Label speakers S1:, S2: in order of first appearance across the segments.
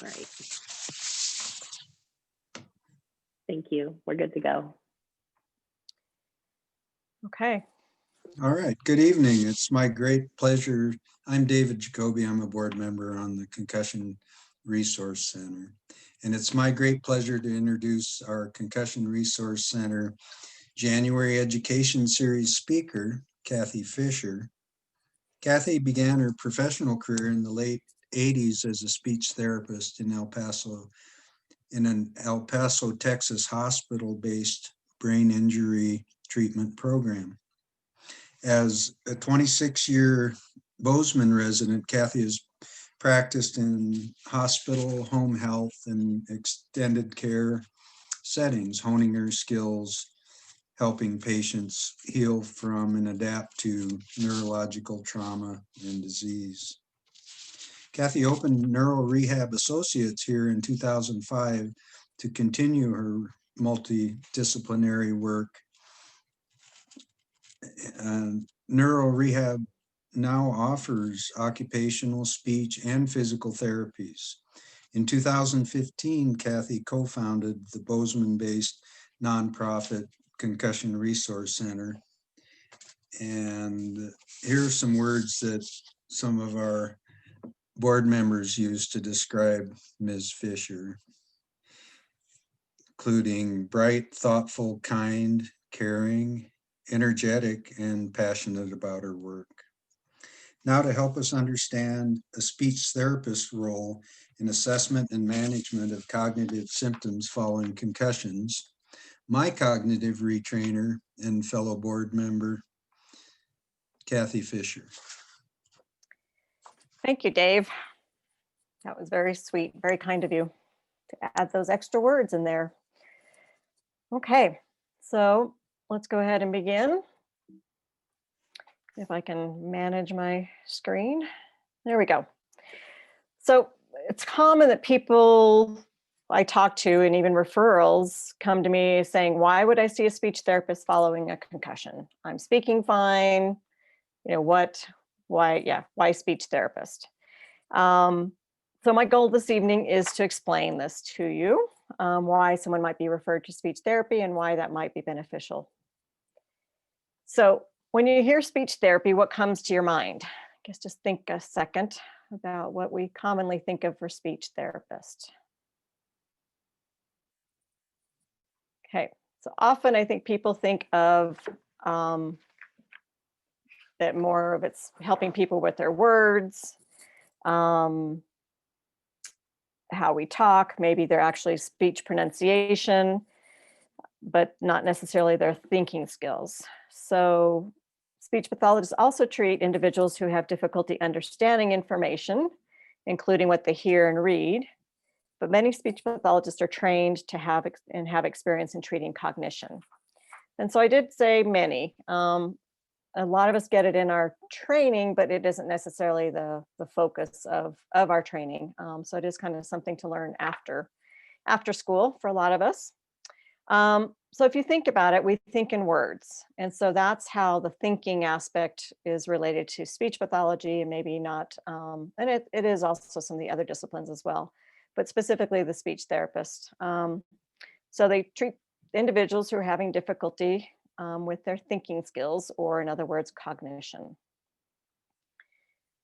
S1: All right. Thank you. We're good to go.
S2: Okay.
S3: All right. Good evening. It's my great pleasure. I'm David Jacoby. I'm a board member on the Concussion Resource Center. And it's my great pleasure to introduce our Concussion Resource Center January Education Series speaker, Cathy Fisher. Cathy began her professional career in the late 80s as a speech therapist in an El Paso, Texas hospital-based brain injury treatment program. As a 26-year Bozeman resident, Cathy has practiced in hospital, home health, and extended care settings, honing her skills, helping patients heal from and adapt to neurological trauma and disease. Cathy opened Neuro Rehab Associates here in 2005 to continue her multidisciplinary work. Neuro Rehab now offers occupational, speech, and physical therapies. In 2015, Cathy co-founded the Bozeman-based nonprofit Concussion Resource Center. And here are some words that some of our board members use to describe Ms. Fisher, including bright, thoughtful, kind, caring, energetic, and passionate about her work. Now, to help us understand a speech therapist's role in assessment and management of cognitive symptoms following concussions, my cognitive retrainer and fellow board member, Cathy Fisher.
S2: Thank you, Dave. That was very sweet, very kind of you to add those extra words in there. Okay, so let's go ahead and begin. If I can manage my screen. There we go. So it's common that people I talk to and even referrals come to me saying, why would I see a speech therapist following a concussion? I'm speaking fine. You know, why speech therapist? So my goal this evening is to explain this to you, why someone might be referred to speech therapy and why that might be beneficial. So when you hear speech therapy, what comes to your mind? I guess just think a second about what we commonly think of for speech therapist. Okay, so often I think people think of that more of it's helping people with their words, how we talk, maybe they're actually speech pronunciation, but not necessarily their thinking skills. So speech pathologists also treat individuals who have difficulty understanding information, including what they hear and read. But many speech pathologists are trained to have experience in treating cognition. And so I did say many. A lot of us get it in our training, but it isn't necessarily the focus of our training. So it is kind of something to learn after school for a lot of us. So if you think about it, we think in words. And so that's how the thinking aspect is related to speech pathology and maybe not, and it is also some of the other disciplines as well, but specifically the speech therapist. So they treat individuals who are having difficulty with their thinking skills, or in other words, cognition.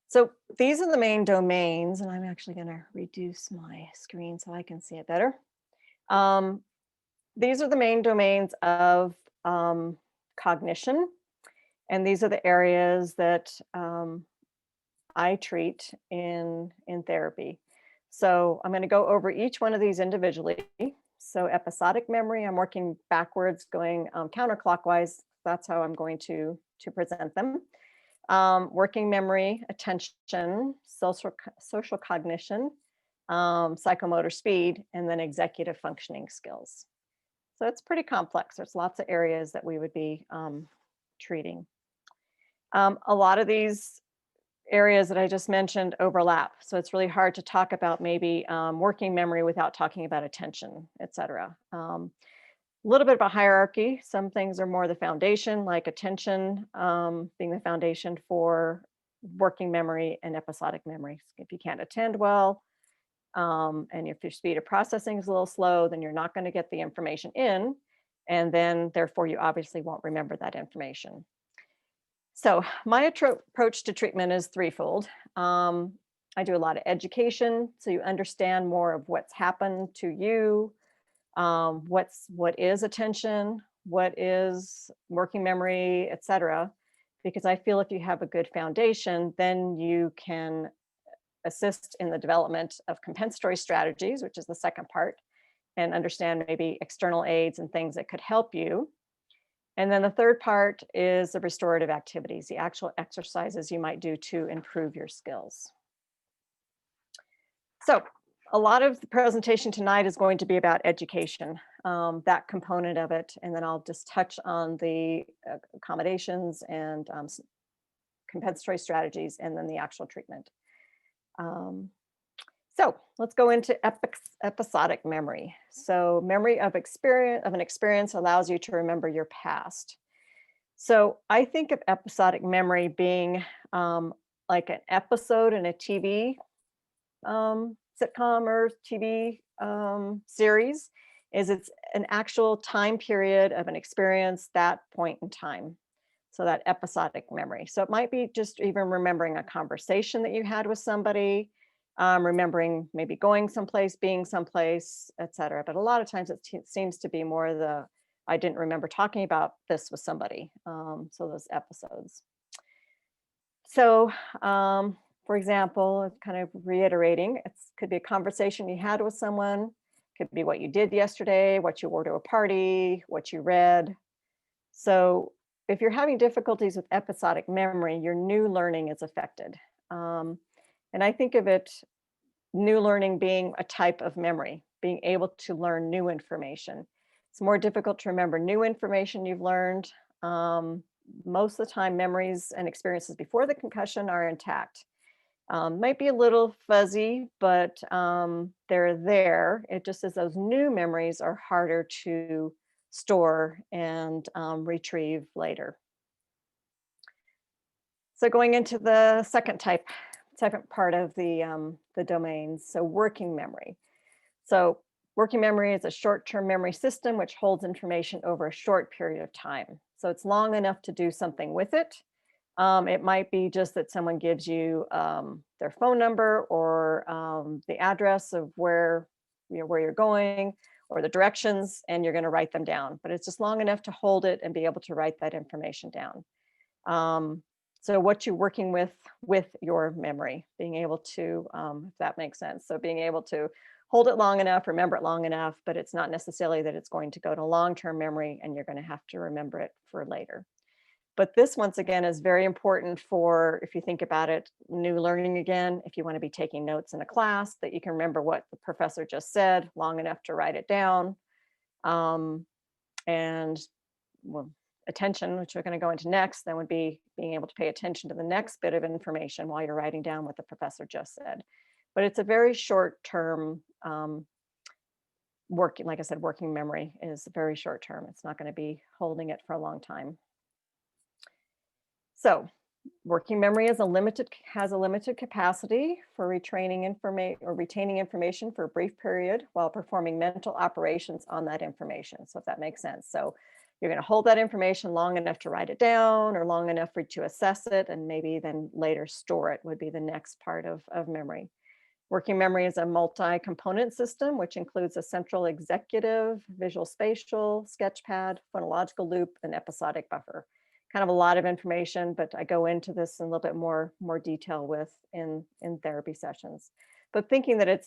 S2: So these are the main domains, and I'm actually going to reduce my screen so I can see it better. These are the main domains of cognition, and these are the areas that I treat in therapy. So I'm going to go over each one of these individually. So episodic memory, I'm working backwards, going counterclockwise. That's how I'm going to present them. Working memory, attention, social cognition, psychomotor speed, and then executive functioning skills. So it's pretty complex. There's lots of areas that we would be treating. A lot of these areas that I just mentioned overlap. So it's really hard to talk about maybe working memory without talking about attention, et cetera. A little bit of a hierarchy. Some things are more the foundation, like attention being the foundation for working memory and episodic memory. If you can't attend well, And if your speed of processing is a little slow, then you're not going to get the information in. And then therefore you obviously won't remember that information. So my approach to treatment is threefold. I do a lot of education, so you understand more of what's happened to you, what is attention, what is working memory, etc. Because I feel if you have a good foundation, then you can assist in the development of compensatory strategies, which is the second part, and understand maybe external aids and things that could help you. And then the third part is the restorative activities, the actual exercises you might do to improve your skills. So a lot of the presentation tonight is going to be about education, that component of it. And then I'll just touch on the accommodations and compensatory strategies, and then the actual treatment. So let's go into episodic memory. So memory of an experience allows you to remember your past. So I think of episodic memory being like an episode in a TV sitcom or TV series. It's an actual time period of an experience, that point in time. So that episodic memory. So it might be just even remembering a conversation that you had with somebody, remembering maybe going someplace, being someplace, etc. But a lot of times it seems to be more I didn't remember talking about this with somebody. So those episodes. So for example, kind of reiterating, it could be a conversation you had with someone, could be what you did yesterday, what you wore to a party, what you read. So if you're having difficulties with episodic memory, your new learning is affected. And I think of new learning being a type of memory, being able to learn new information. It's more difficult to remember new information you've learned. Most of the time, memories and experiences before the concussion are intact. Might be a little fuzzy, but they're there. It just is those new memories are harder to store and retrieve later. So going into the second part of the domains, so working memory. So working memory is a short-term memory system which holds information over a short period of time. So it's long enough to do something with it. It might be just that someone gives you their phone number or the address of where you're going, or the directions, and you're going to write them down. But it's just long enough to hold it and be able to write that information down. So what you're working with your memory, being able to, if that makes sense. So being able to hold it long enough, remember it long enough, but it's not necessarily that it's going to go to long-term memory and you're going to have to remember it for later. But this, once again, is very important for, if you think about it, new learning again, if you want to be taking notes in a class, that you can remember what the professor just said long enough to write it down. And well, attention, which we're going to go into next, then would be being able to pay attention to the next bit of information while you're writing down what the professor just said. But it's a very short-term working, like I said, working memory is very short-term. It's not going to be holding it for a long time. So working memory has a limited capacity for retaining information for a brief period while performing mental operations on that information. So if that makes sense. So you're going to hold that information long enough to write it down, or long enough for you to assess it, and maybe then later store it would be the next part of memory. Working memory is a multi-component system, which includes a central executive, visual spatial, sketchpad, phonological loop, and episodic buffer. Kind of a lot of information, but I go into this in a little bit more detail in therapy sessions. But thinking that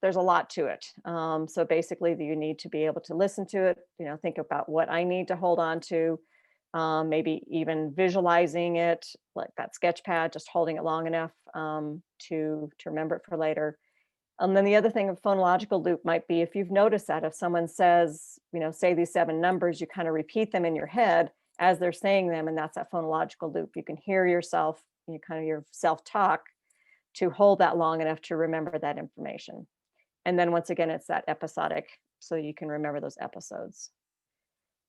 S2: there's a lot to it. So basically you need to be able to listen to it, think about what I need to hold on to, maybe even visualizing it, like that sketchpad, just holding it long enough to remember it for later. And then the other thing of phonological loop might be, if you've noticed that if someone says, say these 7 numbers, you kind of repeat them in your head as they're saying them, and that's that phonological loop. You can hear yourself, your self-talk, to hold that long enough to remember that information. And then once again, it's that episodic, so you can remember those episodes.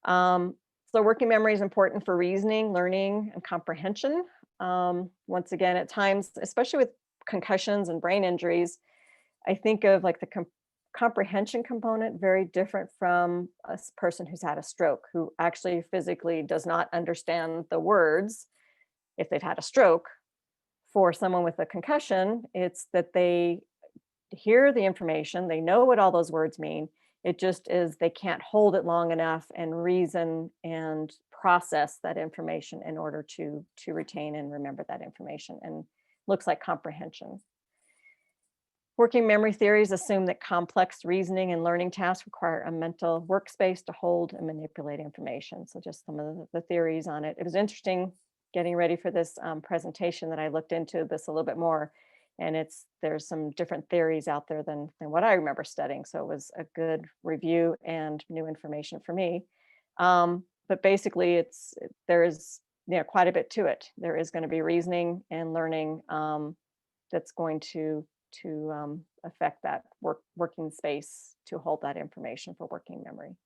S2: So working memory is important for reasoning, learning, and comprehension. Once again, at times, especially with concussions and brain injuries, I think of like the comprehension component very different from a person who's had a stroke, who actually physically does not understand the words if they've had a stroke. For someone with a concussion, it's that they hear the information, they know what all those words mean. It just is they can't hold it long enough and reason and process that information in order to retain and remember that information, and looks like comprehension. Working memory theories assume that complex reasoning and learning tasks require a mental workspace to hold and manipulate information. So just some of the theories on it. It was interesting getting ready for this presentation that I looked into this a little bit more, and there's some different theories out there than what I remember studying. So it was a good review and new information for me. But basically there is quite a bit to it. There is going to be reasoning and learning that's going to affect that working space to hold that information for working memory.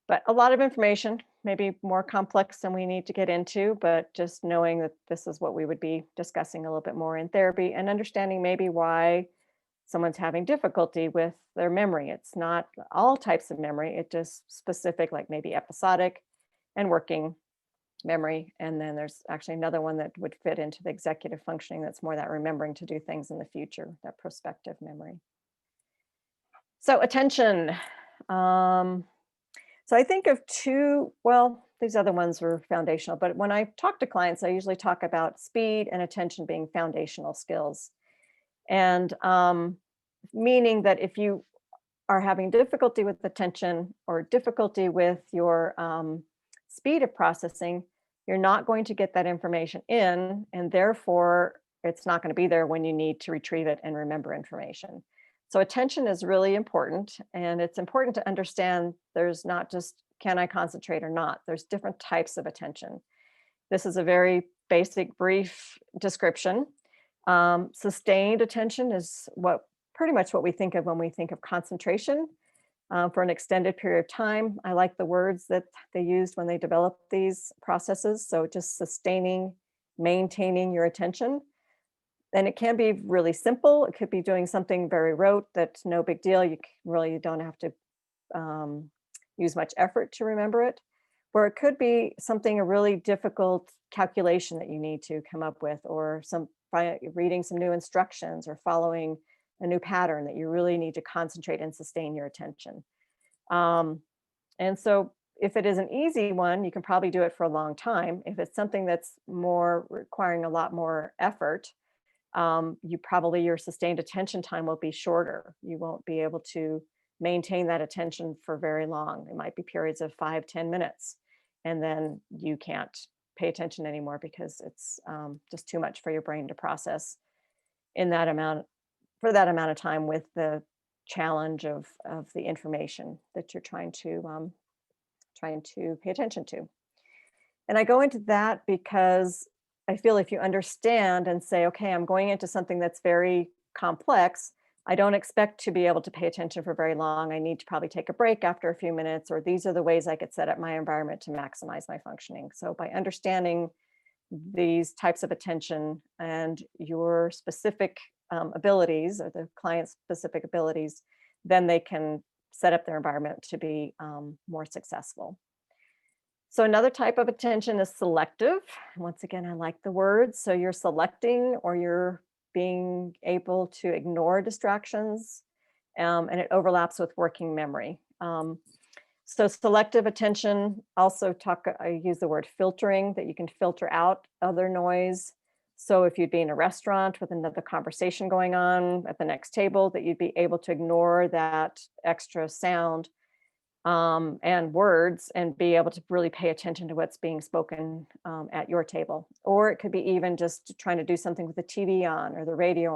S2: But a lot of information, maybe more complex than we need to get into, but just knowing that this is what we would be discussing a little bit more in therapy, and understanding maybe why someone's having difficulty with their memory. It's not all types of memory, it's just specific, like maybe episodic and working memory. And then there's actually another one that would fit into the executive functioning, that's more that remembering to do things in the future, that prospective memory. So attention. So I think of these other ones were foundational, but when I talk to clients, I usually talk about speed and attention being foundational skills. And meaning that if you are having difficulty with attention or difficulty with your speed of processing, you're not going to get that information in, and therefore it's not going to be there when you need to retrieve it and remember information. So attention is really important, and it's important to understand there's not just can I concentrate or not. There's different types of attention. This is a very basic, brief description. Sustained attention is pretty much what we think of when we think of concentration. For an extended period of time. I like the words that they used when they developed these processes. So just sustaining, maintaining your attention. And it can be really simple. It could be doing something very rote that's no big deal. You really don't have to use much effort to remember it. Or it could be a really difficult calculation that you need to come up with, or reading some new instructions, or following a new pattern that you really need to concentrate and sustain your attention. And so if it is an easy one, you can probably do it for a long time. If it's something that's more requiring a lot more effort, your sustained attention time will be shorter. You won't be able to maintain that attention for very long. It might be periods of 5-10 minutes, and then you can't pay attention anymore because it's just too much for your brain to process for that amount of time, with the challenge of the information that you're trying to pay attention to. And I go into that because I feel if you understand and say, okay, I'm going into something that's very complex, I don't expect to be able to pay attention for very long. I need to probably take a break after a few minutes, or these are the ways I could set up my environment to maximize my functioning. So by understanding these types of attention and your specific abilities, or the client's specific abilities, then they can set up their environment to be more successful. So another type of attention is selective. Once again, I like the word. So you're selecting, or you're being able to ignore distractions, and it overlaps with working memory. So selective attention, I use the word filtering, that you can filter out other noise. So if you'd be in a restaurant with another conversation going on at the next table, that you'd be able to ignore that extra sound and words, and be able to really pay attention to what's being spoken at your table. Or it could be even just trying to do something with the TV on or the radio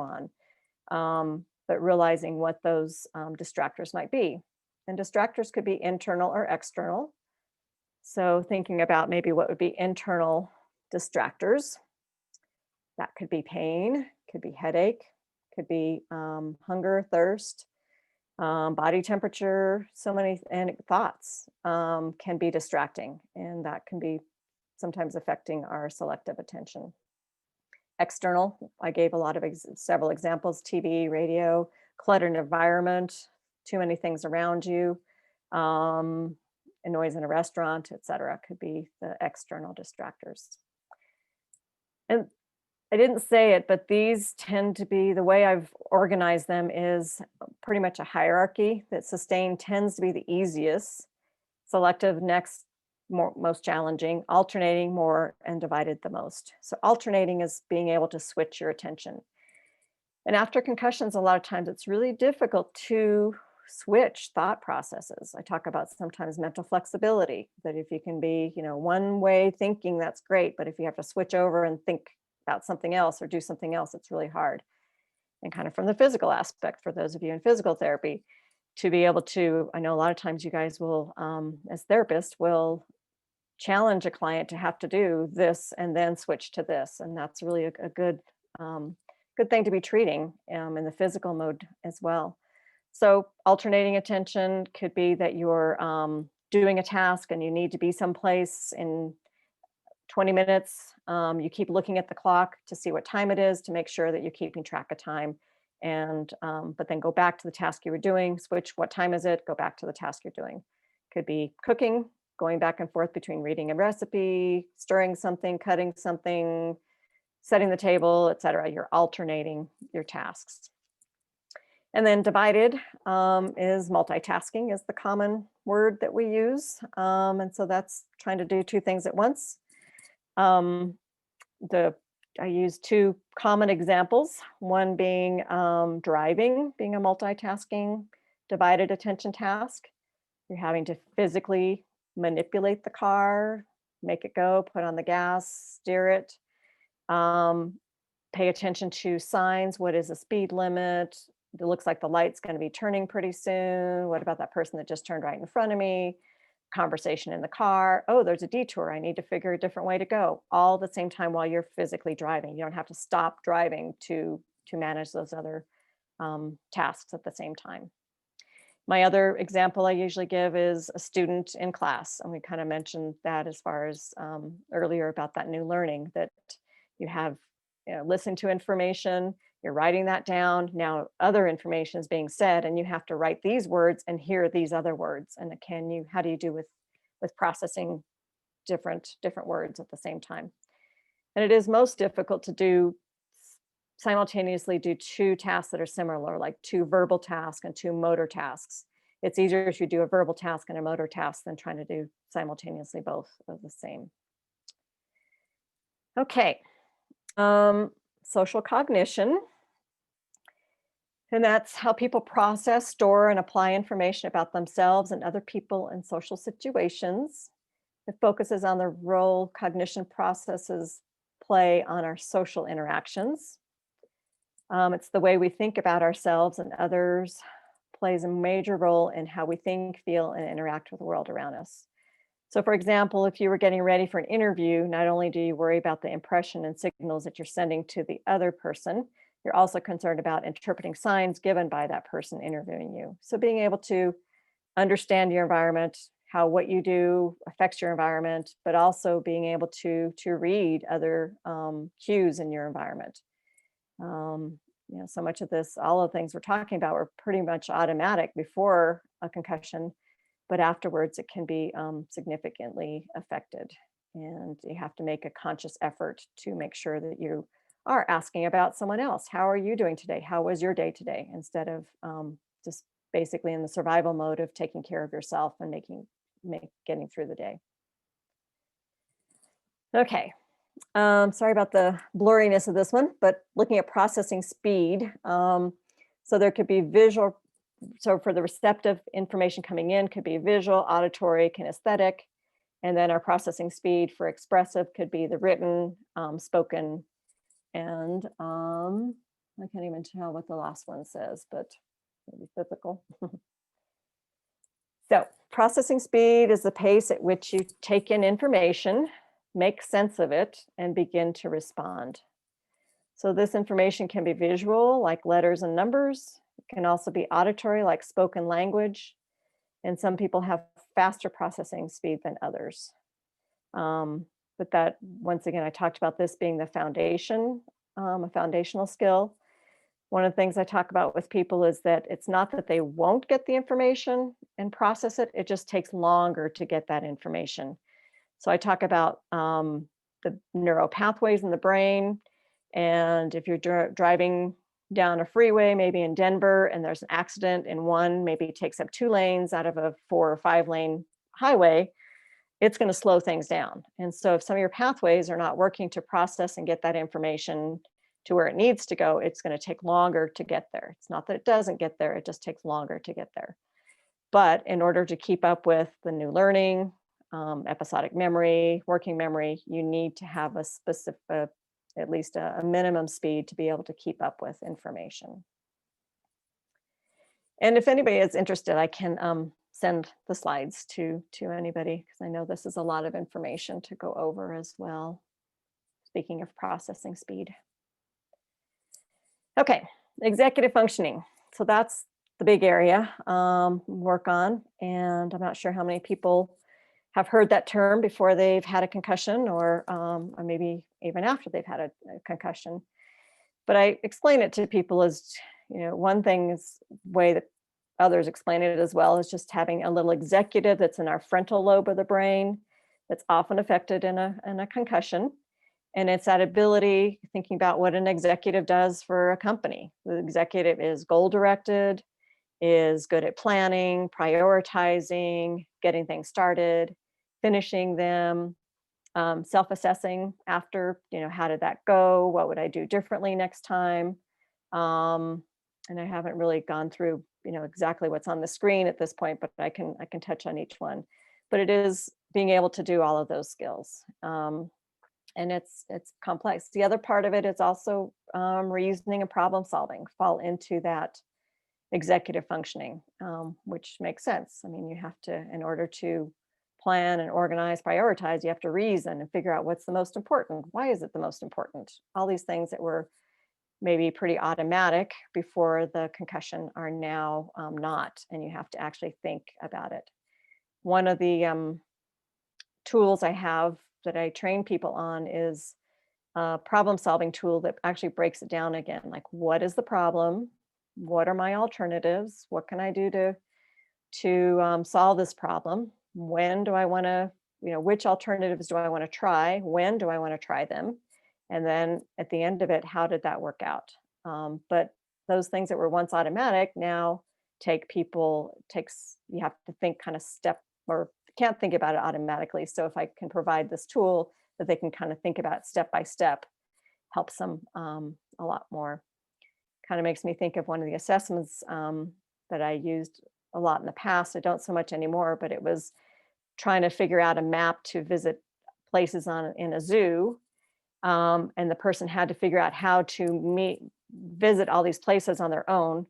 S2: on, but realizing what those distractors might be. And distractors could be internal or external. So thinking about maybe what would be internal distractors. That could be pain, could be headache, could be hunger, thirst, body temperature, and thoughts can be distracting, and that can be sometimes affecting our selective attention. External, I gave a lot of several examples: TV, radio, cluttered environment, too many things around you, a noise in a restaurant, etc. Could be the external distractors. And I didn't say it, but these tend to be, the way I've organized them is pretty much a hierarchy. That sustained tends to be the easiest, selective next, most challenging, alternating more, and divided the most. So alternating is being able to switch your attention. And after concussions, a lot of times it's really difficult to switch thought processes. I talk about sometimes mental flexibility, that if you can be, one way thinking, that's great. But if you have to switch over and think about something else or do something else, it's really hard. And kind of from the physical aspect, for those of you in physical therapy, to be able to, I know a lot of times you guys will, as therapists, will challenge a client to have to do this and then switch to this. And that's really a good, good thing to be treating in the physical mode as well. So alternating attention could be that you're doing a task and you need to be someplace in 20 minutes. You keep looking at the clock to see what time it is, to make sure that you're keeping track of time. And but then go back to the task you were doing, switch, what time is it, go back to the task you're doing. Could be cooking, going back and forth between reading a recipe, stirring something, cutting something, setting the table, etc. You're alternating your tasks. And then divided is multitasking, is the common word that we use. And so that's trying to do two things at once. I use two common examples, one being driving, being a multitasking, divided attention task. You're having to physically manipulate the car, make it go, put on the gas, steer it, pay attention to signs. What is the speed limit? It looks like the light's going to be turning pretty soon. What about that person that just turned right in front of me? Conversation in the car. Oh, there's a detour. I need to figure a different way to go. All at the same time while you're physically driving. You don't have to stop driving to manage those other tasks at the same time. My other example I usually give is a student in class. And we kind of mentioned that as far as earlier about that new learning, that you have listen to information, you're writing that down. Now other information is being said and you have to write these words and hear these other words. And how do you do with processing different words at the same time? And it is most difficult to simultaneously do two tasks that are similar, like two verbal tasks and two motor tasks. It's easier if you do a verbal task and a motor task than trying to do simultaneously both of the same. Okay. Social cognition. And that's how people process, store, and apply information about themselves and other people in social situations. It focuses on the role cognition processes play on our social interactions. It's the way we think about ourselves and others, plays a major role in how we think, feel, and interact with the world around us. So for example, if you were getting ready for an interview, not only do you worry about the impression and signals that you're sending to the other person, you're also concerned about interpreting signs given by that person interviewing you. So being able to understand your environment, how what you do affects your environment, but also being able to read other cues in your environment. So much of this, all of the things we're talking about were pretty much automatic before a concussion, but afterwards it can be significantly affected. And you have to make a conscious effort to make sure that you are asking about someone else. How are you doing today? How was your day today? Instead of just basically in the survival mode of taking care of yourself and getting through the day. Okay. Sorry about the blurriness of this one, but looking at processing speed. So there could be visual. So for the receptive information coming in, could be visual, auditory, kinesthetic. And then our processing speed for expressive could be the written, spoken, and I can't even tell what the last one says, but maybe physical. So processing speed is the pace at which you take in information, make sense of it, and begin to respond. So this information can be visual, like letters and numbers. It can also be auditory, like spoken language. And some people have faster processing speed than others. But that, once again, I talked about this being the foundation, a foundational skill. One of the things I talk about with people is that it's not that they won't get the information and process it, it just takes longer to get that information. So I talk about the neuro pathways in the brain. And if you're driving down a freeway, maybe in Denver, and there's an accident in one, maybe it takes up 2 lanes out of a 4 or 5 lane highway, it's going to slow things down. And so if some of your pathways are not working to process and get that information to where it needs to go, it's going to take longer to get there. It's not that it doesn't get there, it just takes longer to get there. But in order to keep up with the new learning, episodic memory, working memory, you need to have a specific, at least a minimum speed to be able to keep up with information. And if anybody is interested, I can send the slides to anybody, because I know this is a lot of information to go over as well. Speaking of processing speed. Okay, executive functioning. So that's the big area work on. And I'm not sure how many people have heard that term before they've had a concussion, or maybe even after they've had a concussion. But I explain it to people as, one thing is way that others explain it as well, is just having a little executive that's in our frontal lobe of the brain that's often affected in a concussion. And it's that ability, thinking about what an executive does for a company. The executive is goal-directed, is good at planning, prioritizing, getting things started, finishing them, self-assessing after, how did that go? What would I do differently next time? And I haven't really gone through, exactly what's on the screen at this point, but I can touch on each one. But it is being able to do all of those skills. And it's complex. The other part of it is also reasoning and problem solving fall into that executive functioning, which makes sense. I mean, you have to, in order to plan and organize, prioritize, you have to reason and figure out what's the most important. Why is it the most important? All these things that were maybe pretty automatic before the concussion are now not, and you have to actually think about it. One of the tools I have that I train people on is a problem solving tool that actually breaks it down again. Like, what is the problem? What are my alternatives? What can I do to solve this problem? When do I want to, which alternatives do I want to try? When do I want to try them? And then at the end of it, how did that work out? But those things that were once automatic now you have to think kind of or can't think about it automatically. So if I can provide this tool that they can kind of think about step by step, helps them a lot more. Kind of makes me think of one of the assessments that I used a lot in the past. I don't so much anymore, but it was trying to figure out a map to visit places in a zoo. And the person had to figure out how to visit all these places on their own,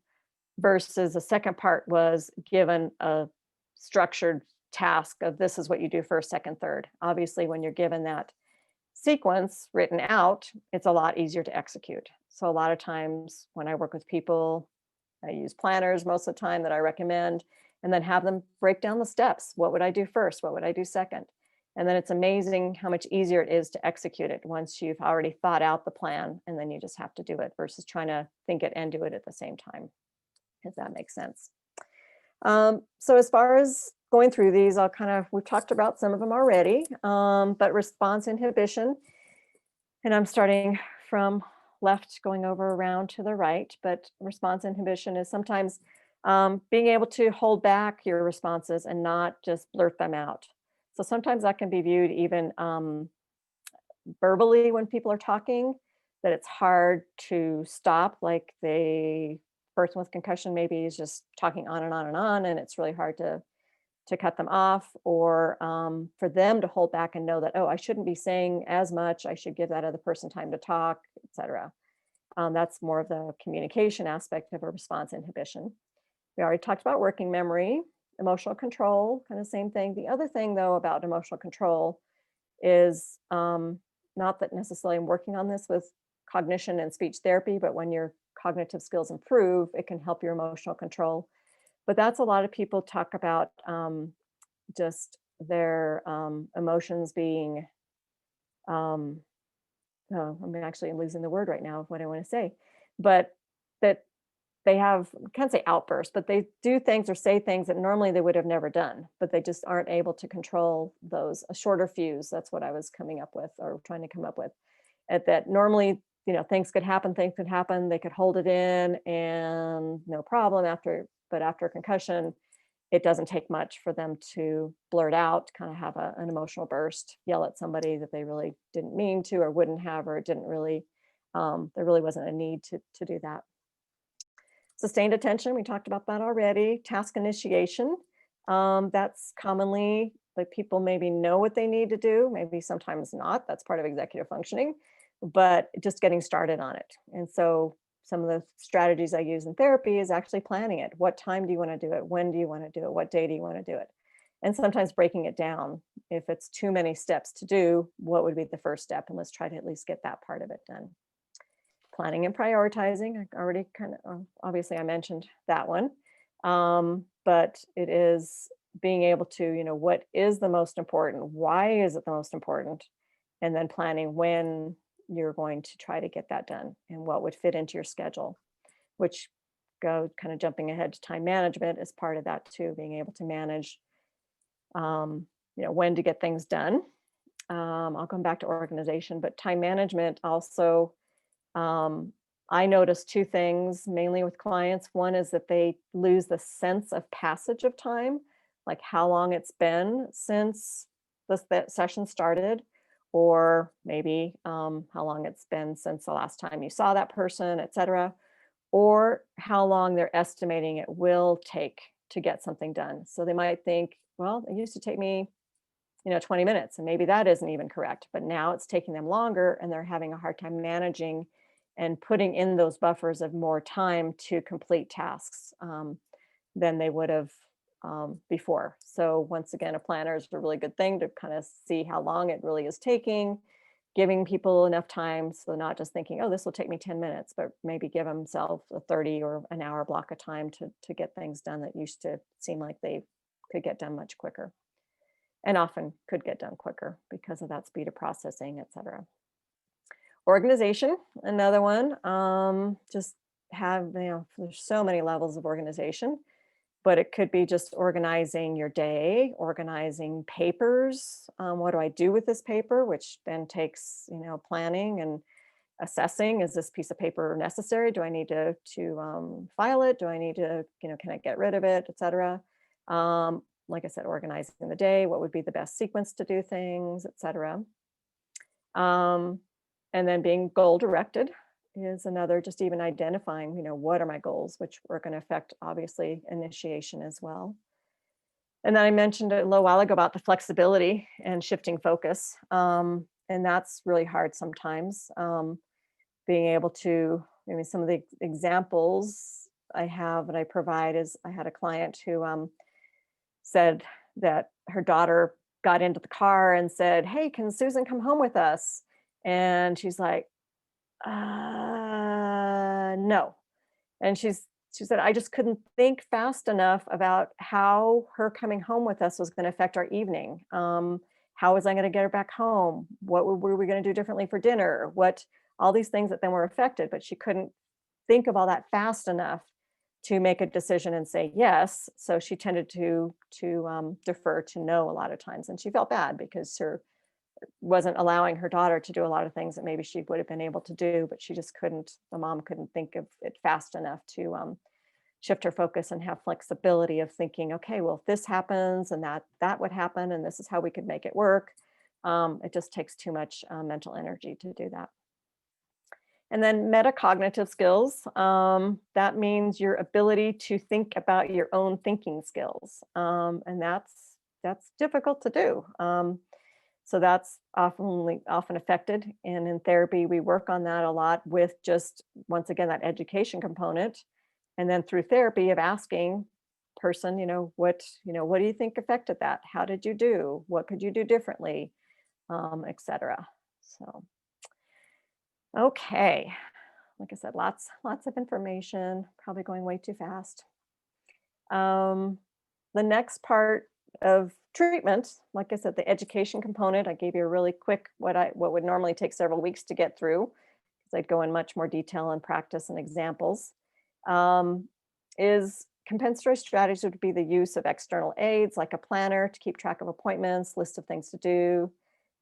S2: versus the second part was given a structured task of this is what you do first, second, third. Obviously, when you're given that sequence written out, it's a lot easier to execute. So a lot of times when I work with people, I use planners most of the time that I recommend, and then have them break down the steps. What would I do first? What would I do second? And then it's amazing how much easier it is to execute it once you've already thought out the plan, and then you just have to do it versus trying to think it and do it at the same time, if that makes sense. So as far as going through these, we've talked about some of them already, but response inhibition, and I'm starting from left going over around to the right, but response inhibition is sometimes being able to hold back your responses and not just blurt them out. So sometimes that can be viewed even verbally when people are talking, that it's hard to stop, like person with concussion maybe is just talking on and on and on, and it's really hard to cut them off, or for them to hold back and know that, oh, I shouldn't be saying as much, I should give that other person time to talk, etc. That's more of the communication aspect of a response inhibition. We already talked about working memory, emotional control, kind of same thing. The other thing though about emotional control is not that necessarily I'm working on this with cognition and speech therapy, but when your cognitive skills improve, it can help your emotional control. But that's a lot of people talk about just their emotions being, I'm actually losing the word right now of what I want to say, but that they have, I can't say outbursts, but they do things or say things that normally they would have never done, but they just aren't able to control those. A shorter fuse, that's what I was coming up with or trying to come up with. At that normally, things could happen, they could hold it in and no problem but after a concussion, it doesn't take much for them to blurt out, kind of have an emotional burst, yell at somebody that they really didn't mean to or wouldn't have, or it didn't really, there really wasn't a need to do that. Sustained attention, we talked about that already. Task initiation, that's commonly like people maybe know what they need to do, maybe sometimes not. That's part of executive functioning, but just getting started on it. And so some of the strategies I use in therapy is actually planning it. What time do you want to do it? When do you want to do it? What day do you want to do it? And sometimes breaking it down. If it's too many steps to do, what would be the first step? And let's try to at least get that part of it done. Planning and prioritizing, I already obviously I mentioned that one, but it is being able to, what is the most important? Why is it the most important? And then planning when you're going to try to get that done and what would fit into your schedule, which kind of jumping ahead to time management is part of that too, being able to manage, when to get things done. I'll come back to organization, but time management also, I notice two things mainly with clients. One is that they lose the sense of passage of time, like how long it's been since that session started, or maybe how long it's been since the last time you saw that person, et cetera, or how long they're estimating it will take to get something done. So they might think, well, it used to take me 20 minutes, and maybe that isn't even correct, but now it's taking them longer and they're having a hard time managing and putting in those buffers of more time to complete tasks than they would have before. So once again, a planner is a really good thing to kind of see how long it really is taking, giving people enough time. So not just thinking, oh, this will take me 10 minutes, but maybe give themselves a 30 or an hour block of time to get things done that used to seem like they could get done much quicker. And often could get done quicker because of that speed of processing, et cetera. Organization, another one, just have, there's so many levels of organization, but it could be just organizing your day, organizing papers. What do I do with this paper? Which then takes, planning and assessing. Is this piece of paper necessary? Do I need to file it? Do I need to, can I get rid of it, et cetera? Like I said, organizing the day, what would be the best sequence to do things, et cetera. And then being goal directed is another, just even identifying, what are my goals, which are going to affect obviously initiation as well. And then I mentioned a little while ago about the flexibility and shifting focus. And that's really hard sometimes. Being able to, some of the examples I have that I provide is I had a client who said that her daughter got into the car and said, "Hey, can Susan come home with us?" And she's like, no. And she said, "I just couldn't think fast enough about how her coming home with us was going to affect our evening. How was I going to get her back home? What were we going to do differently for dinner? All these things that then were affected, but she couldn't think of all that fast enough to make a decision and say yes." So she tended to defer to no a lot of times. And she felt bad because wasn't allowing her daughter to do a lot of things that maybe she would have been able to do, but she just the mom couldn't think of it fast enough to shift her focus and have flexibility of thinking, okay, well, if this happens and that would happen, and this is how we could make it work. It just takes too much mental energy to do that. And then metacognitive skills, that means your ability to think about your own thinking skills. And that's difficult to do. So that's often affected. And in therapy, we work on that a lot with just, once again, that education component. And then through therapy of asking person, what do you think affected that? How did you do? What could you do differently? Et cetera. So, okay. Like I said, lots of information, probably going way too fast. The next part of treatment, like I said, the education component, I gave you a really quick, what would normally take several weeks to get through, because I'd go in much more detail and practice and examples. is compensatory strategies would be the use of external aids like a planner to keep track of appointments, list of things to do,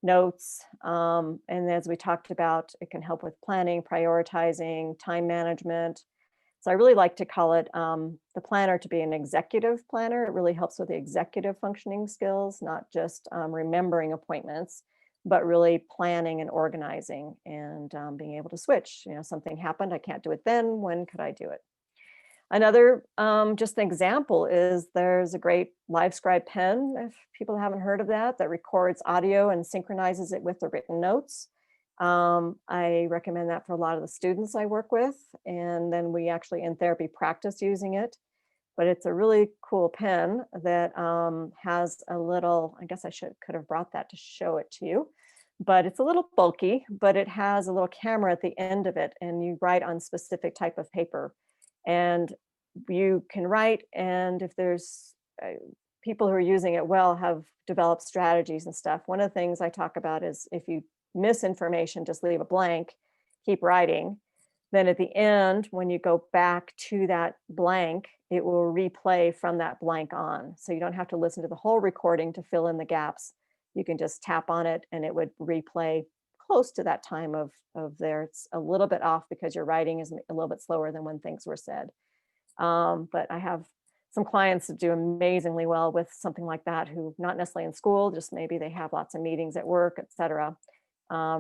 S2: notes. And as we talked about, it can help with planning, prioritizing, time management. So I really like to call it the planner to be an executive planner. It really helps with the executive functioning skills, not just remembering appointments, but really planning and organizing and being able to switch. You know, something happened, I can't do it then, when could I do it? Another just an example is there's a great LiveScribe pen, if people haven't heard of that, that records audio and synchronizes it with the written notes. I recommend that for a lot of the students I work with, and then we actually in therapy practice using it. But it's a really cool pen that has a little, I guess I could have brought that to show it to you, but it's a little bulky, but it has a little camera at the end of it, and you write on specific type of paper. And you can write, and if there's people who are using it well have developed strategies and stuff. One of the things I talk about is if you miss information, just leave a blank, keep writing. Then at the end, when you go back to that blank, it will replay from that blank on. So you don't have to listen to the whole recording to fill in the gaps. You can just tap on it and it would replay close to that time of there. It's a little bit off because your writing is a little bit slower than when things were said. But I have some clients that do amazingly well with something like that, who not necessarily in school, just maybe they have lots of meetings at work, et cetera.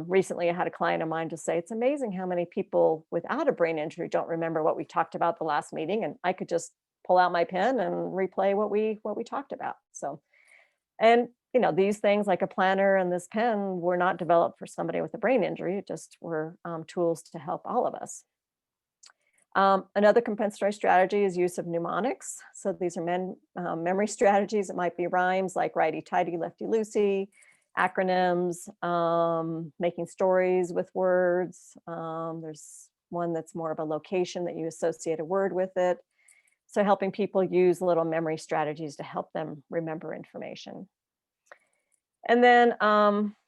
S2: Recently, I had a client of mine just say, it's amazing how many people without a brain injury don't remember what we talked about the last meeting. And I could just pull out my pen and replay what we talked about. So, and you know, these things like a planner and this pen were not developed for somebody with a brain injury. It just were tools to help all of us. Another compensatory strategy is use of mnemonics. So these are memory strategies. It might be rhymes like righty-tighty, lefty-loosey, acronyms, making stories with words. There's one that's more of a location that you associate a word with it. So helping people use little memory strategies to help them remember information. And then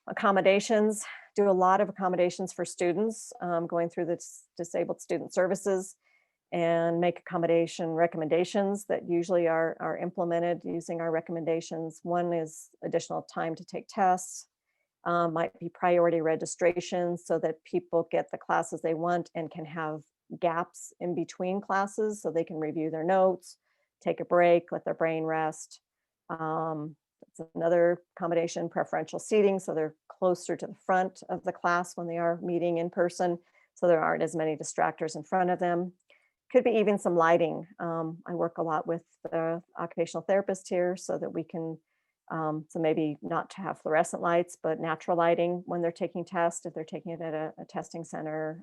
S2: accommodations, do a lot of accommodations for students going through the disabled student services, and make accommodation recommendations that usually are implemented using our recommendations. One is additional time to take tests, might be priority registration so that people get the classes they want and can have gaps in between classes so they can review their notes, take a break, let their brain rest. It's another accommodation, preferential seating, so they're closer to the front of the class when they are meeting in person, so there aren't as many distractors in front of them. Could be even some lighting. I work a lot with the occupational therapist here so that we can, so maybe not to have fluorescent lights, but natural lighting when they're taking tests, if they're taking it at a testing center,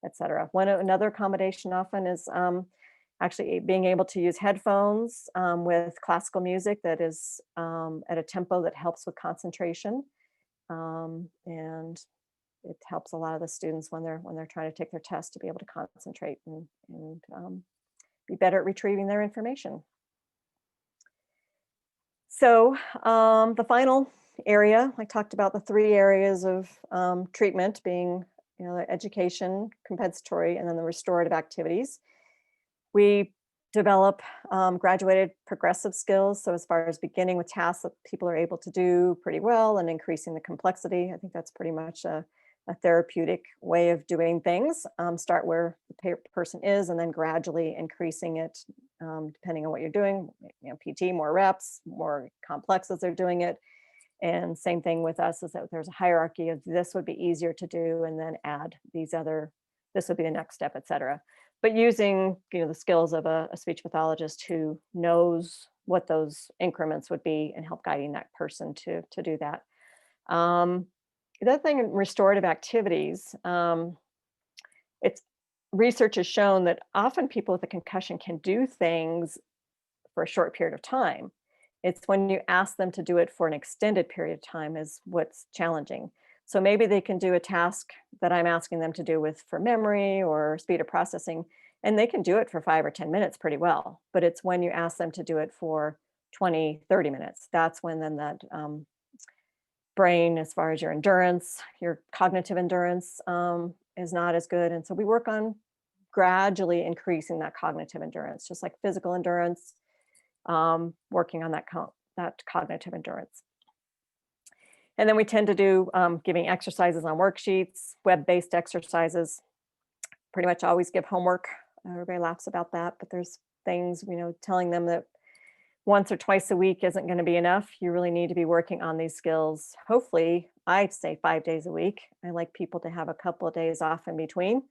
S2: et cetera. Another accommodation often is actually being able to use headphones with classical music that is at a tempo that helps with concentration. And it helps a lot of the students when they're trying to take their test to be able to concentrate and be better at retrieving their information. So the final area, I talked about the 3 areas of treatment being, you know, education, compensatory, and then the restorative activities. We develop graduated progressive skills. So as far as beginning with tasks that people are able to do pretty well and increasing the complexity, I think that's pretty much a therapeutic way of doing things. Start where the person is and then gradually increasing it depending on what you're doing. You know, PT, more reps, more complex as they're doing it. And same thing with us is that there's a hierarchy of this would be easier to do and then add these other, this would be the next step, et cetera. But using, you know, the skills of a speech pathologist who knows what those increments would be and help guiding that person to do that. The other thing in restorative activities, it's research has shown that often people with a concussion can do things for a short period of time. It's when you ask them to do it for an extended period of time is what's challenging. So maybe they can do a task that I'm asking them to do for memory or speed of processing, and they can do it for 5 or 10 minutes pretty well. But it's when you ask them to do it for 20, 30 minutes, that's when then that brain, as far as your endurance, your cognitive endurance is not as good. And so we work on gradually increasing that cognitive endurance, just like physical endurance, working on that cognitive endurance. And then we tend to do giving exercises on worksheets, web-based exercises. Pretty much always give homework. Everybody laughs about that, but there's things, telling them that once or twice a week isn't going to be enough. You really need to be working on these skills. Hopefully, I'd say 5 days a week. I like people to have a couple of days off in between.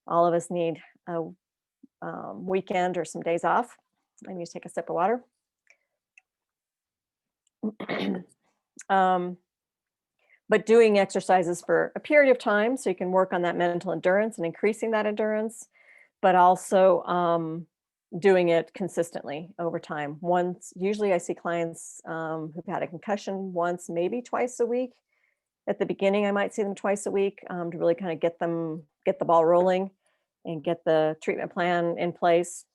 S2: All of us need a weekend or some days off. I need to take a sip of water. But doing exercises for a period of time so you can work on that mental endurance and increasing that endurance, but also doing it consistently over time. Usually I see clients who've had a concussion once, maybe twice a week. At the beginning, I might see them twice a week to really kind of get the ball rolling and get the treatment plan in place.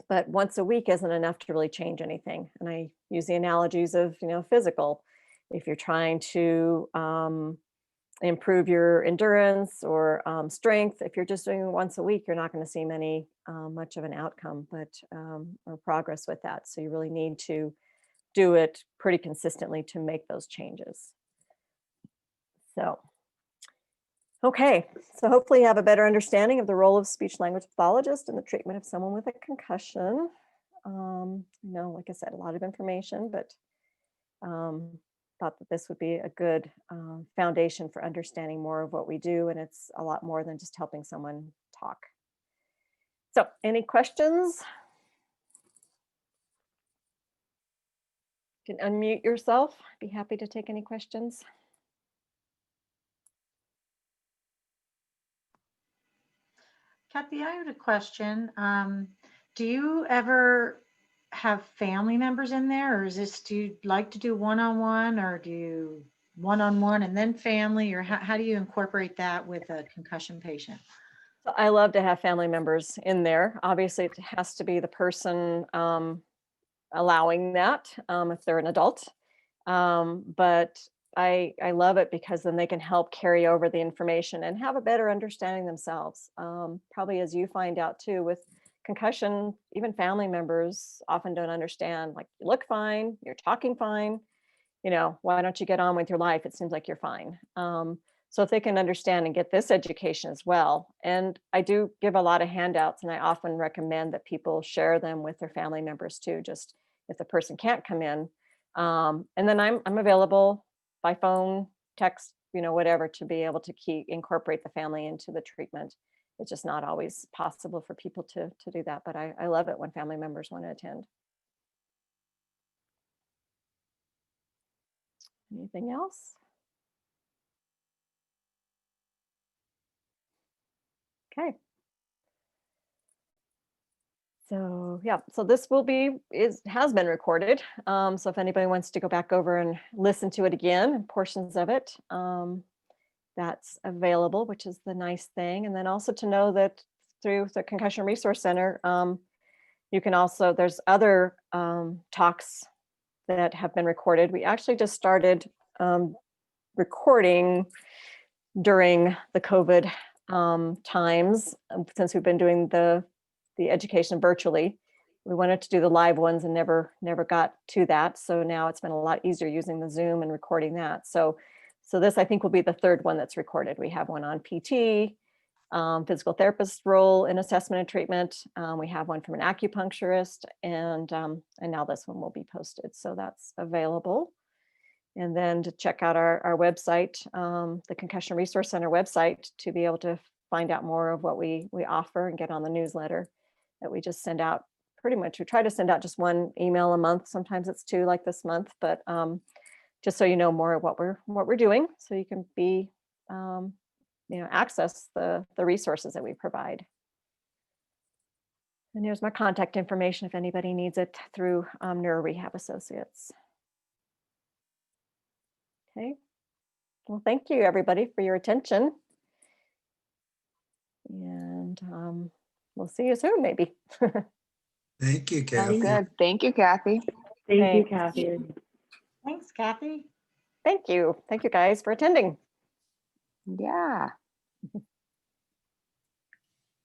S2: But once a week isn't enough to really change anything. And I use the analogies of, physical. If you're trying to improve your endurance or strength, if you're just doing it once a week, you're not going to see much of an outcome, or progress with that. So you really need to do it pretty consistently to make those changes. So, okay, so hopefully you have a better understanding of the role of speech language pathologist in the treatment of someone with a concussion. Like I said, a lot of information, but thought that this would be a good foundation for understanding more of what we do, and it's a lot more than just helping someone talk. So, any questions? You can unmute yourself. Be happy to take any questions.
S4: Cathy, I had a question. Do you ever have family members in there, or do you like to do one-on-one, or do you one-on-one and then family, or how do you incorporate that with a concussion patient?
S2: So I love to have family members in there. Obviously, it has to be the person allowing that if they're an adult. But I love it because then they can help carry over the information and have a better understanding themselves. Probably as you find out too, with concussion, even family members often don't understand, like, you look fine, you're talking fine, why don't you get on with your life? It seems like you're fine. So if they can understand and get this education as well, and I do give a lot of handouts, and I often recommend that people share them with their family members too, just if the person can't come in. And then I'm available by phone, text, whatever, to be able to incorporate the family into the treatment. It's just not always possible for people to do that, but I love it when family members want to attend. Anything else? Okay. So yeah, so this has been recorded. So if anybody wants to go back over and listen to it again, portions of it, that's available, which is the nice thing. And then also to know that through the Concussion Resource Center, you can also, there's other talks that have been recorded. We actually just started recording during the COVID times, since we've been doing the education virtually. We wanted to do the live ones and never got to that. So now it's been a lot easier using the Zoom and recording that. So this, I think, will be the third one that's recorded. We have one on PT, physical therapist role in assessment and treatment. We have one from an acupuncturist, and now this one will be posted. So that's available. And then to check out our website, the Concussion Resource Center website, to be able to find out more of what we offer and get on the newsletter that we just send out. Pretty much, we try to send out just one email a month. Sometimes it's two, like this month, but just so you know more of what we're doing, so you can be access the resources that we provide. And here's my contact information if anybody needs it through Neuro Rehab Associates. Okay. Well, thank you everybody for your attention. And we'll see you soon, maybe.
S3: Thank you, Cathy.
S5: Good. Thank you, Cathy.
S1: Thank you,
S2: Thanks.
S1: Cathy.
S4: Thanks, Cathy.
S2: Thank you. Thank you guys for attending.
S5: Yeah.